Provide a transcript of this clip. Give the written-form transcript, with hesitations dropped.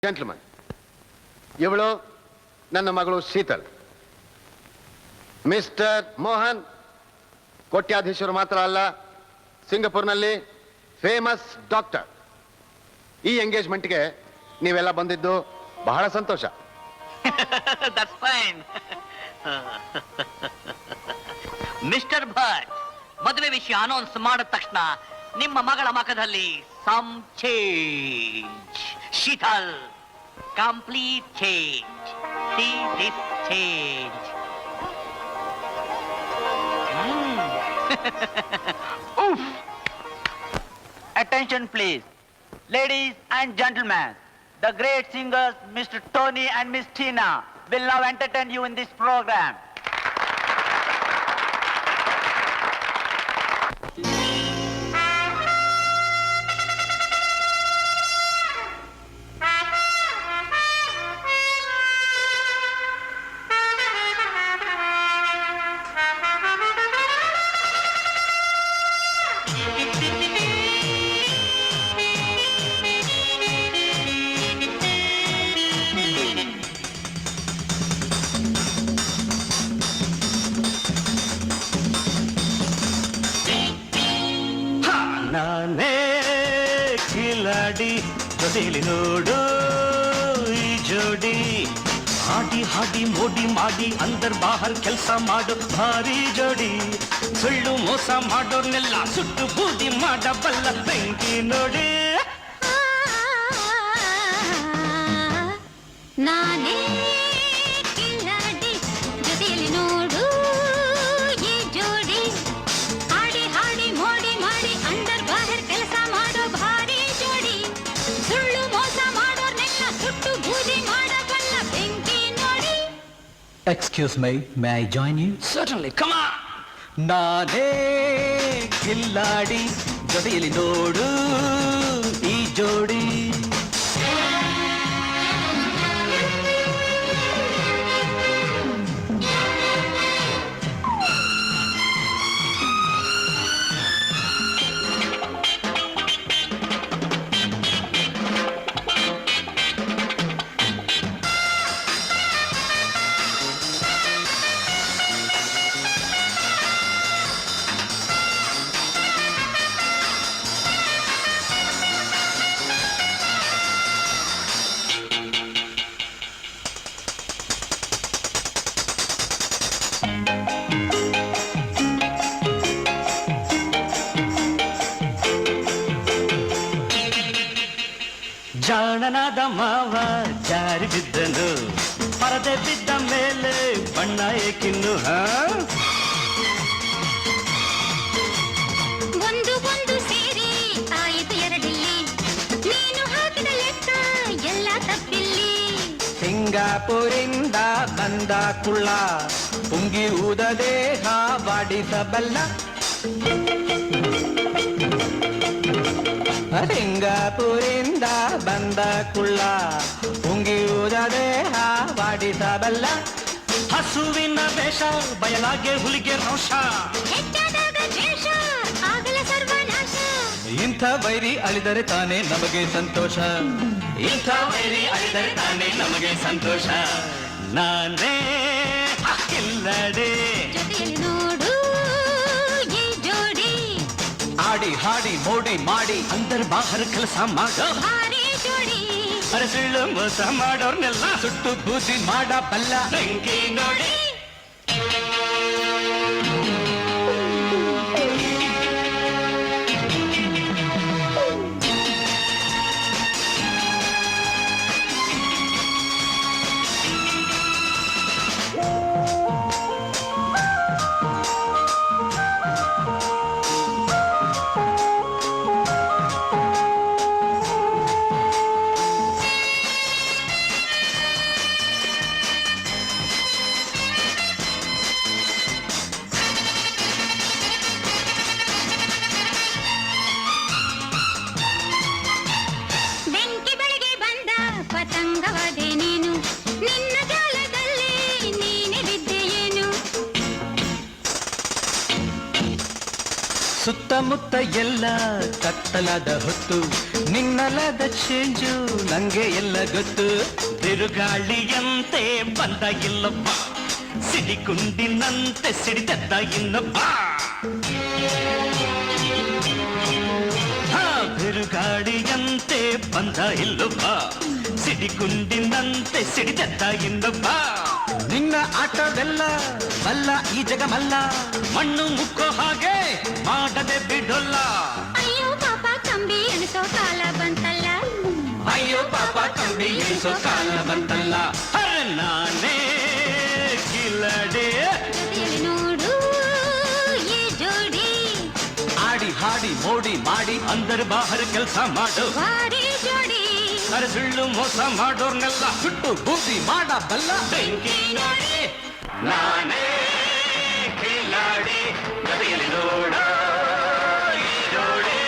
Gentleman, ಇವಳು ನನ್ನ ಮಗಳು ಶೀತಲ್. ಮಿಸ್ಟರ್ ಮೋಹನ್ ಕೋಟ್ಯಾಧೀಶರು ಮಾತ್ರ ಅಲ್ಲ, ಸಿಂಗಪುರ್ನಲ್ಲಿ ಫೇಮಸ್ ಡಾಕ್ಟರ್. ಈ ಎಂಗೇಜ್ಮೆಂಟ್ಗೆ ನೀವೆಲ್ಲ ಬಂದಿದ್ದು ಬಹಳ ಸಂತೋಷ. ಮಿಸ್ಟರ್ ಭಟ್, ಮದುವೆ ವಿಷಯ ಅನೌನ್ಸ್ ಮಾಡಿದ ತಕ್ಷಣ ನಿಮ್ಮ ಮಗಳ ಮಖದಲ್ಲಿ some change. Sheetal, complete change. See this change. Oof. Attention please. Ladies and gentlemen, the great singers Mr. Tony and Miss Tina will now entertain you in this program. ನಾನೇ ಕಿಲಾಡಿ ಜೊತೆಲಿ ನೋಡು ಈ ಜೋಡಿ, ಹಾಡಿ ಹಾಡಿ ಮೋಡಿ ಮಾಡಿ ಅಂದರ್ ಬಾಹರ್ ಕೆಲಸ ಮಾಡು ಭಾರಿ ಜೋಡಿ, ಸುಳ್ಳು ಮೋಸ ಮಾಡೋರ್ನೆಲ್ಲ ಸುಟ್ಟು ಬೂದಿ ಮಾಡಬಲ್ಲ ಬೆಂಕಿ ನೋಡಿ. ನಾನೇ ಕಿಲಾಡಿ ಜೊತೆಲಿ ನೋಡು ಈ ಜೋಡಿ, ಹಾಡಿ ಹಾಡಿ ಮೋಡಿ ಮಾಡಿ ಅಂದರ್ ಬಾಹರ್ ಕೆಲಸ ಮಾಡೋ ಭಾರಿ ಜೋಡಿ, ಸುಳ್ಳು ಮೋಸ ಮಾಡೋರ್ನೆಲ್ಲ ಸುಟ್ಟು ಬೂದಿ ಮಾಡಬಲ್ಲ ಬೆಂಕಿ ನೋಡಿ. Excuse me, may I join you? Certainly, come on. ನಾನೇ ಕಿಲ್ಲಾಡಿ ಜೊತೆಯಲ್ಲಿ ನೋಡು ಈ ಜೋಡಿ. ಜಾಣನಾದ ಮಾವ ಜಾರಿ ಬಿದ್ದನು, ಪರದೆ ಬಿದ್ದ ಮೇಲೆ ಬಣ್ಣ ಏಕಿನ್ನು. ಒಂದು ಒಂದು ಸೇರಿ ಆಯಿತು ಎರಡಿಲ್ಲಿ, ನೀನು ಹಾಕಿದ ಲೆಕ್ಕ ಎಲ್ಲ ತಪ್ಪಿಲ್ಲಿ. ಸಿಂಗಾಪುರಿಂದ ಬಂದ ಕುಳ್ಳ ಪುಂಗಿ ಊದ ದೇಹ ಬಾಡಿಸಬಲ್ಲ. ಸಿಂಗಾಪುರಿಂದ ಬಂದ ಕುಳ್ಳ ಪುಂಗಿ ಊದ ದೇಹ ಬಾಡಿಸಬಲ್ಲ. ಹಸುವಿನ ವೇಷ ಬಯಲಾಗೆ ಹುಲಿಗೆ ರೋಷ, ಹೆಚ್ಚಾದಾಗ ದ್ವೇಷ ಆಗಲ ಸರ್ವನಾಶ. ಇಂಥ ವೈರಿ ಅಳಿದರೆ ತಾನೇ ನಮಗೆ ಸಂತೋಷ, ಇಂಥ ವೈರಿ ಅಳಿದರೆ ತಾನೇ ನಮಗೆ ಸಂತೋಷ. ನಾನೇ ಕಿಲ್ಲಡೆ ಜೊತೆಯಲ್ಲಿ ನೋಡು ಈ ಜೋಡಿ, ಆಡಿ ಹಾಡಿ ಮೋಡಿ ಮಾಡಿ ಅಂದರ್ ಬಾಹರ್ ಕೆಲಸ ಮಾಡೋ ಭಾರಿ ಜೋಡಿ, ಸುಳ್ಳು ಮೋಸ ಮಾಡೋರ್ನೆಲ್ಲ ಸುಟ್ಟು ಬೂದಿ ಮಾಡಬಲ್ಲ ಬೆಂಕಿ ನೋಡಿ. ಬೆಂಕಿ ಬೆಳಗ್ಗೆ ಬಂದ ಪತಂಗವಾದೆ ನೀನು, ನಿನ್ನ ಜಾಲದಲ್ಲಿ ನೀನೆ ಬಿದ್ದೆ ಏನು. ಸುತ್ತಮುತ್ತ ಎಲ್ಲ ಕತ್ತಲಾದ ಹೊತ್ತು ನಿನ್ನಲಾದ ಚೇಂಜು ನಂಗೆ ಎಲ್ಲ ಗೊತ್ತು. ಬಿರುಗಾಳಿಯಂತೆ ಬಂದ ಇಲ್ಲಪ್ಪ, ಸಿಡಿಗುಂಡಿನಂತೆ ಸಿಡಿದದ್ದ ಇನ್ನೊಬ್ಬ. ಬಿರುಗಾಳಿಯಂತೆ ಬಂದ ಇಲ್ಲೊಬ್ಬ, ಸಿಡಿಗುಂಡಿನಂತೆ ಸಿಡಿದದ್ದ ಇನ್ನೊಬ್ಬ. ನಿನ್ನ ಆಟವೆಲ್ಲ ಬಲ್ಲ ಈ ಜಗಮಲ್ಲ, ಮಣ್ಣು ಮುಕ್ಕೋ ಹಾಗೆ ಮಾಡದೆ ಬಿಡೋಲ್ಲ. ಅಯ್ಯೋ ಪಾಪ ಕಂಬಿ ಎಣಿಸೋ ಕಾಲ ಬಂತಲ್ಲ. ಅಯ್ಯೋ ಪಾಪ ಕಂಬಿ ಎಣಿಸೋ ಕಾಲ ಬಂತಲ್ಲ. ಅರೆ ನಾನೇ ಕಿಲಾಡಿ, ಜೊತೆಯಲ್ಲಿ ನೋಡು ಈ ಜೋಡಿ, ಆಡಿ ಹಾಡಿ ಮೋಡಿ ಮಾಡಿ ಅಂದರ್ ಬಾಹರ್ ಕೆಲಸ ಮಾಡು. ಭಾರಿ ಜೋಡಿ. ಅರೆ ಸುಳ್ಳು ಮೋಸ ಮಾಡೋರ್ನೆಲ್ಲ ಸುಟ್ಟು ಬೂದಿ ಮಾಡಬಲ್ಲ. ಬೆಂಕಿ ನೋಡಿ ನಾನೇ ಕಿಲಾಡಿ, ಜೊತೆಯಲ್ಲಿ ನೋಡು ಈ ಜೋಡಿ.